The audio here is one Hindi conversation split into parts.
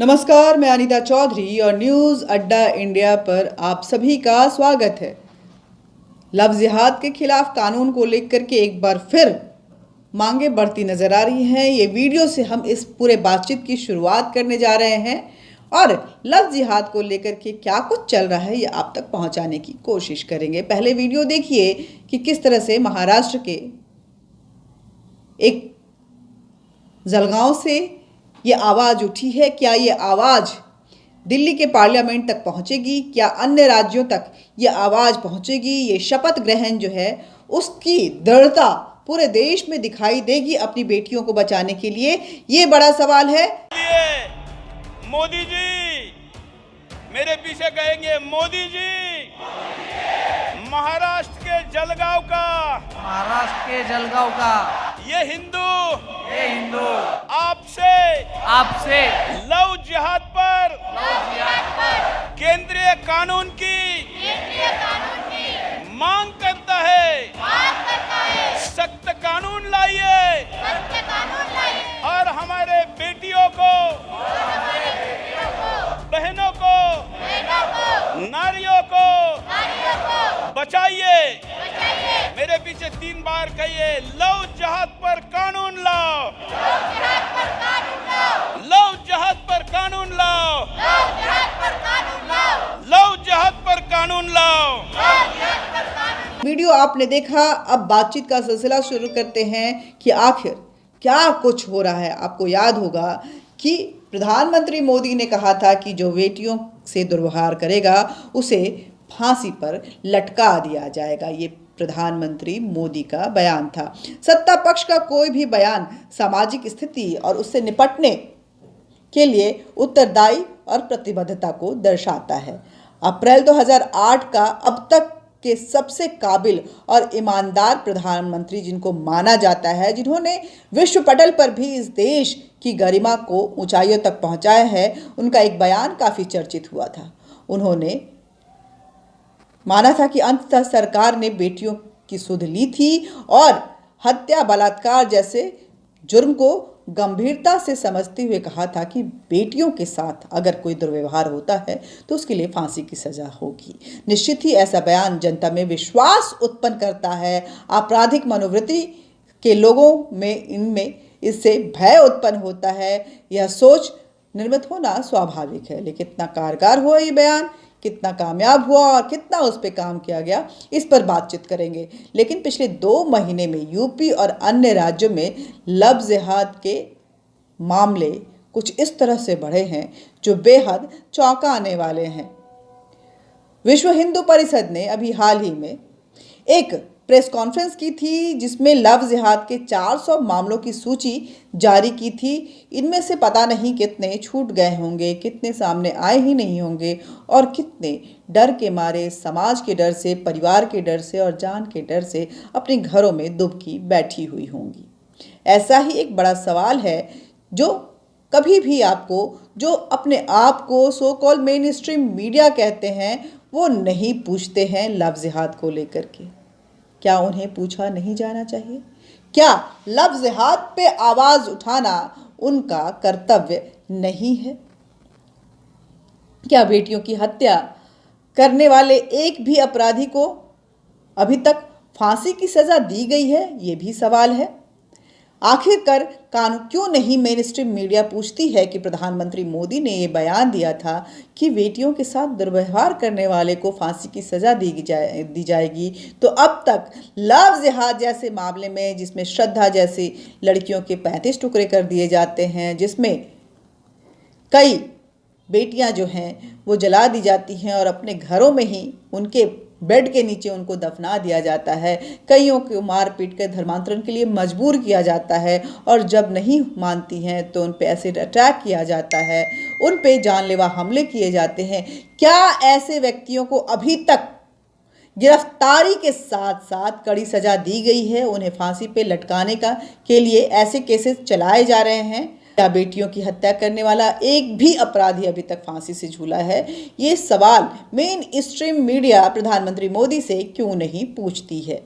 नमस्कार, मैं अनीता चौधरी और न्यूज़ अड्डा इंडिया पर आप सभी का स्वागत है। लव जिहाद के खिलाफ कानून को लेकर के एक बार फिर मांगे बढ़ती नजर आ रही हैं। ये वीडियो से हम इस पूरे बातचीत की शुरुआत करने जा रहे हैं और लव जिहाद को लेकर के क्या कुछ चल रहा है ये आप तक पहुंचाने की कोशिश करेंगे। पहले वीडियो देखिए कि किस तरह से महाराष्ट्र के एक जलगांव से ये आवाज़ उठी है। क्या ये आवाज़ दिल्ली के पार्लियामेंट तक पहुंचेगी? क्या अन्य राज्यों तक ये आवाज़ पहुंचेगी? ये शपथ ग्रहण जो है उसकी दृढ़ता पूरे देश में दिखाई देगी अपनी बेटियों को बचाने के लिए? ये बड़ा सवाल है। मोदी जी मेरे पीछे कहेंगे, मोदी जी महाराष्ट्र के जलगांव का ये हिंदू आपसे लव जिहाद पर केंद्रीय कानून की मांग करता है। सख्त कानून लाइए और हमारे बेटियों को, बहनों को, नारियों को बचाइए। मेरे पीछे 3 बार कहिए, लव जिहाद पर कानून लाओ, लव जिहाद पर कानून लाओ, लव जिहाद पर कानून लाओ। वीडियो आपने देखा, अब बातचीत का सिलसिला शुरू करते हैं कि आखिर क्या कुछ हो रहा है। आपको याद होगा कि प्रधानमंत्री मोदी ने कहा था कि जो बेटियों से दुर्व्यवहार करेगा उसे फांसी पर लटका दिया जाएगा। ये प्रधानमंत्री मोदी का बयान था। सत्ता पक्ष का कोई भी बयान सामाजिक स्थिति और उससे निपटने के लिए उत्तरदायी और प्रतिबद्धता को दर्शाता है। अप्रैल 2008 का अब तक के सबसे काबिल और ईमानदार प्रधानमंत्री जिनको माना जाता है, जिन्होंने विश्व पटल पर भी इस देश की गरिमा को ऊंचाइयों तक पहुंचाया है, उनका एक बयान काफ़ी चर्चित हुआ था। उन्होंने माना था कि अंततः सरकार ने बेटियों की सुध ली थी और हत्या, बलात्कार जैसे जुर्म को गंभीरता से समझते हुए कहा था कि बेटियों के साथ अगर कोई दुर्व्यवहार होता है तो उसके लिए फांसी की सजा होगी। निश्चित ही ऐसा बयान जनता में विश्वास उत्पन्न करता है। आपराधिक मनोवृत्ति के लोगों में इनमें इससे भय उत्पन्न होता है। यह सोच निर्मित होना स्वाभाविक है। लेकिन कितना कारगर हुआ ये बयान, कितना कामयाब हुआ और कितना उस पर काम किया गया, इस पर बातचीत करेंगे। लेकिन पिछले 2 महीने में यूपी और अन्य राज्यों में लव जिहाद के मामले कुछ इस तरह से बढ़े हैं जो बेहद चौंकाने वाले हैं। विश्व हिंदू परिषद ने अभी हाल ही में एक प्रेस कॉन्फ्रेंस की थी जिसमें लव जिहाद के 400 मामलों की सूची जारी की थी। इनमें से पता नहीं कितने छूट गए होंगे, कितने सामने आए ही नहीं होंगे और कितने डर के मारे, समाज के डर से, परिवार के डर से और जान के डर से अपने घरों में दुबकी बैठी हुई होंगी। ऐसा ही एक बड़ा सवाल है जो कभी भी आपको, जो अपने आप को so called main stream media कहते हैं, वो नहीं पूछते हैं लव जिहाद को लेकर के। क्या उन्हें पूछा नहीं जाना चाहिए? क्या लव जिहाद पे आवाज उठाना उनका कर्तव्य नहीं है? क्या बेटियों की हत्या करने वाले एक भी अपराधी को अभी तक फांसी की सजा दी गई है? ये भी सवाल है। आखिरकार कानून क्यों नहीं मेन स्ट्रीम मीडिया पूछती है कि प्रधानमंत्री मोदी ने ये बयान दिया था कि बेटियों के साथ दुर्व्यवहार करने वाले को फांसी की सजा दी जाएगी, तो अब तक लव जिहाद जैसे मामले में, जिसमें श्रद्धा जैसी लड़कियों के 35 टुकड़े कर दिए जाते हैं, जिसमें कई बेटियां जो हैं वो जला दी जाती हैं और अपने घरों में ही उनके बेड के नीचे उनको दफना दिया जाता है, कईयों को मार पीट कर धर्मांतरण के लिए मजबूर किया जाता है और जब नहीं मानती हैं तो उन पे एसिड अटैक किया जाता है, उन पे जानलेवा हमले किए जाते हैं। क्या ऐसे व्यक्तियों को अभी तक गिरफ्तारी के साथ साथ कड़ी सजा दी गई है? उन्हें फांसी पे लटकाने के लिए ऐसे केसेस चलाए जा रहे हैं? क्या बेटियों की हत्या करने वाला एक भी अपराधी अभी तक फांसी से झूला है? ये सवाल मेन स्ट्रीम मीडिया प्रधानमंत्री मोदी से क्यों नहीं पूछती है?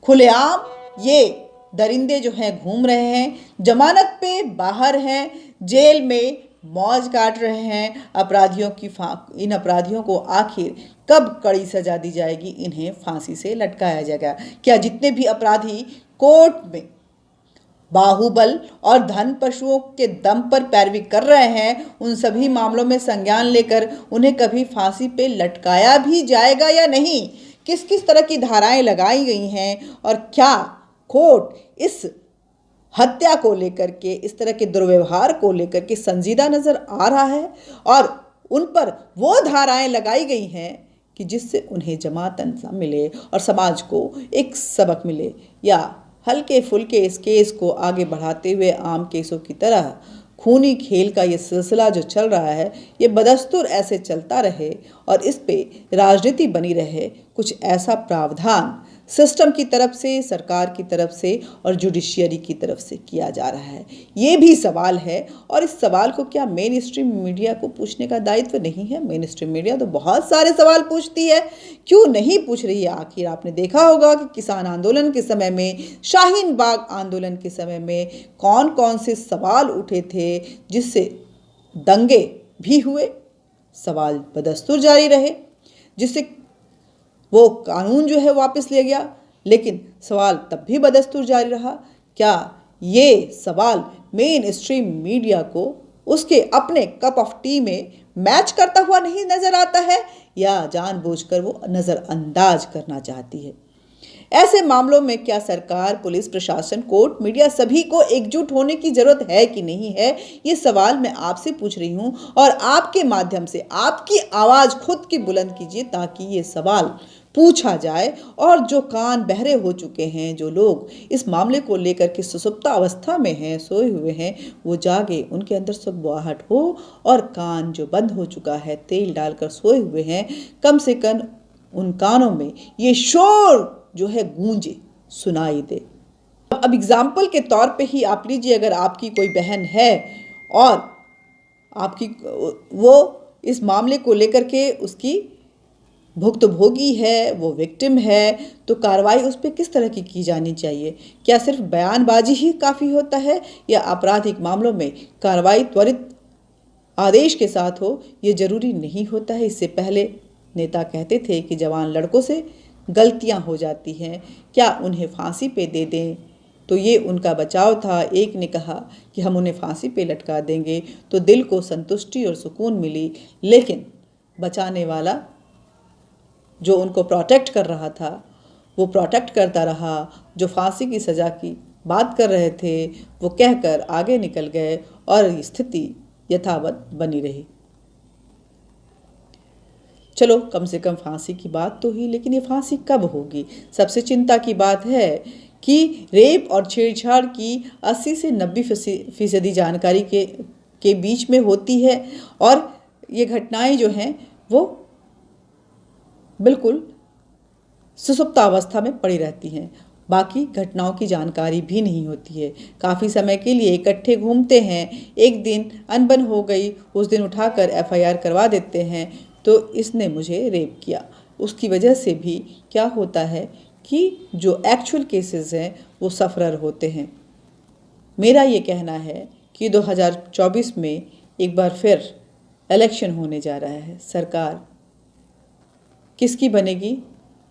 खुलेआम ये दरिंदे जो हैं घूम रहे हैं, जमानत पे बाहर हैं, जेल में मौज काट रहे हैं अपराधियों की। इन अपराधियों को आखिर कब कड़ी सजा दी जाएगी, इन्हें फांसी से लटकाया जाएगा? क्या जितने भी अपराधी कोर्ट में बाहुबल और धन पशुओं के दम पर पैरवी कर रहे हैं, उन सभी मामलों में संज्ञान लेकर उन्हें कभी फांसी पे लटकाया भी जाएगा या नहीं? किस किस तरह की धाराएं लगाई गई हैं और क्या कोर्ट इस हत्या को लेकर के, इस तरह के दुर्व्यवहार को लेकर के संजीदा नजर आ रहा है और उन पर वो धाराएं लगाई गई हैं कि जिससे उन्हें जमानत मिले और समाज को एक सबक मिले, या हल्के फुल्के इस केस को आगे बढ़ाते हुए आम केसों की तरह खूनी खेल का ये सिलसिला जो चल रहा है, ये बदस्तूर ऐसे चलता रहे और इस पे राजनीति बनी रहे? कुछ ऐसा प्रावधान सिस्टम की तरफ से, सरकार की तरफ से और जुडिशियरी की तरफ से किया जा रहा है, ये भी सवाल है। और इस सवाल को क्या मेन स्ट्रीम मीडिया को पूछने का दायित्व नहीं है? मेन स्ट्रीम मीडिया तो बहुत सारे सवाल पूछती है, क्यों नहीं पूछ रही है? आखिर आपने देखा होगा कि किसान आंदोलन के समय में, शाहीन बाग आंदोलन के समय में कौन कौन से सवाल उठे थे, जिससे दंगे भी हुए, सवाल बदस्तूर जारी रहे, जिससे वो कानून जो है वापस ले गया, लेकिन सवाल तब भी बदस्तूर जारी रहा। क्या ये सवाल मेन स्ट्रीम मीडिया को उसके अपने कप ऑफ टी में मैच करता हुआ नहीं नजर आता है, या जानबूझकर वो नज़रअंदाज करना चाहती है? ऐसे मामलों में क्या सरकार, पुलिस प्रशासन, कोर्ट, मीडिया सभी को एकजुट होने की जरूरत है कि नहीं है? ये सवाल मैं आपसे पूछ रही हूँ और आपके माध्यम से आपकी आवाज़ खुद की बुलंद कीजिए ताकि ये सवाल पूछा जाए और जो कान बहरे हो चुके हैं, जो लोग इस मामले को लेकर के सुसुप्त अवस्था में हैं, सोए हुए हैं, वो जागे, उनके अंदर सुबुआहट हो और कान जो बंद हो चुका है, तेल डालकर सोए हुए हैं, कम से कम उन कानों में ये शोर जो है गूंजे, सुनाई दे। अब एग्जाम्पल के तौर पे ही आप लीजिए, अगर आपकी कोई बहन है और आपकी वो इस मामले को लेकर के उसकी भुक्तभोगी है, वो विक्टिम है, तो कार्रवाई उस पर किस तरह की जानी चाहिए? क्या सिर्फ बयानबाजी ही काफ़ी होता है या आपराधिक मामलों में कार्रवाई त्वरित आदेश के साथ हो? ये ज़रूरी नहीं होता है। इससे पहले नेता कहते थे कि जवान लड़कों से गलतियां हो जाती हैं, क्या उन्हें फांसी पे दे दें? तो ये उनका बचाव था। एक ने कहा कि हम उन्हें फांसी पे लटका देंगे तो दिल को संतुष्टि और सुकून मिली, लेकिन बचाने वाला जो उनको प्रोटेक्ट कर रहा था वो प्रोटेक्ट करता रहा। जो फांसी की सज़ा की बात कर रहे थे वो कहकर आगे निकल गए और स्थिति यथावत बनी रही। चलो, कम से कम फांसी की बात तो हुई, लेकिन ये फांसी कब होगी? सबसे चिंता की बात है कि रेप और छेड़छाड़ की 80 से 90% जानकारी के बीच में होती है और ये घटनाएं जो हैं वो बिल्कुल सुसुप्त अवस्था में पड़ी रहती हैं। बाकी घटनाओं की जानकारी भी नहीं होती है। काफ़ी समय के लिए इकट्ठे घूमते हैं, एक दिन अनबन हो गई, उस दिन उठाकर FIR करवा देते हैं, तो इसने मुझे रेप किया। उसकी वजह से भी क्या होता है कि जो एक्चुअल केसेस हैं वो सफरर होते हैं। मेरा ये कहना है कि 2024 में एक बार फिर इलेक्शन होने जा रहा है। सरकार किसकी बनेगी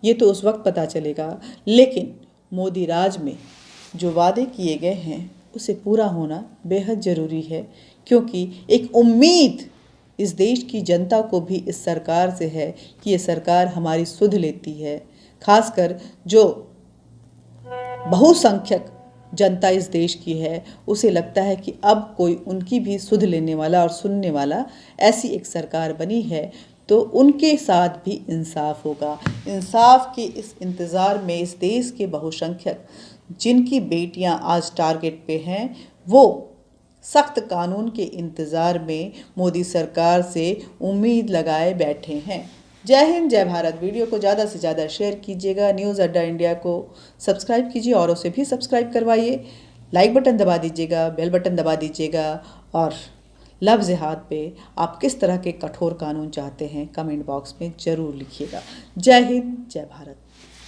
ये तो उस वक्त पता चलेगा, लेकिन मोदी राज में जो वादे किए गए हैं उसे पूरा होना बेहद ज़रूरी है, क्योंकि एक उम्मीद इस देश की जनता को भी इस सरकार से है कि ये सरकार हमारी सुध लेती है। खासकर जो बहुसंख्यक जनता इस देश की है, उसे लगता है कि अब कोई उनकी भी सुध लेने वाला और सुनने वाला ऐसी एक सरकार बनी है, तो उनके साथ भी इंसाफ होगा। इंसाफ के इस इंतज़ार में इस देश के बहुसंख्यक जिनकी बेटियां आज टारगेट पे हैं, वो सख्त कानून के इंतज़ार में मोदी सरकार से उम्मीद लगाए बैठे हैं। जय हिंद, जय भारत। वीडियो को ज़्यादा से ज़्यादा शेयर कीजिएगा। न्यूज़ अड्डा इंडिया को सब्सक्राइब कीजिए, औरों से भी सब्सक्राइब करवाइए। लाइक बटन दबा दीजिएगा, बेल बटन दबा दीजिएगा और लफ्ज़ हाथ पे आप किस तरह के कठोर कानून चाहते हैं कमेंट बॉक्स में ज़रूर लिखिएगा। जय हिंद, जय भारत।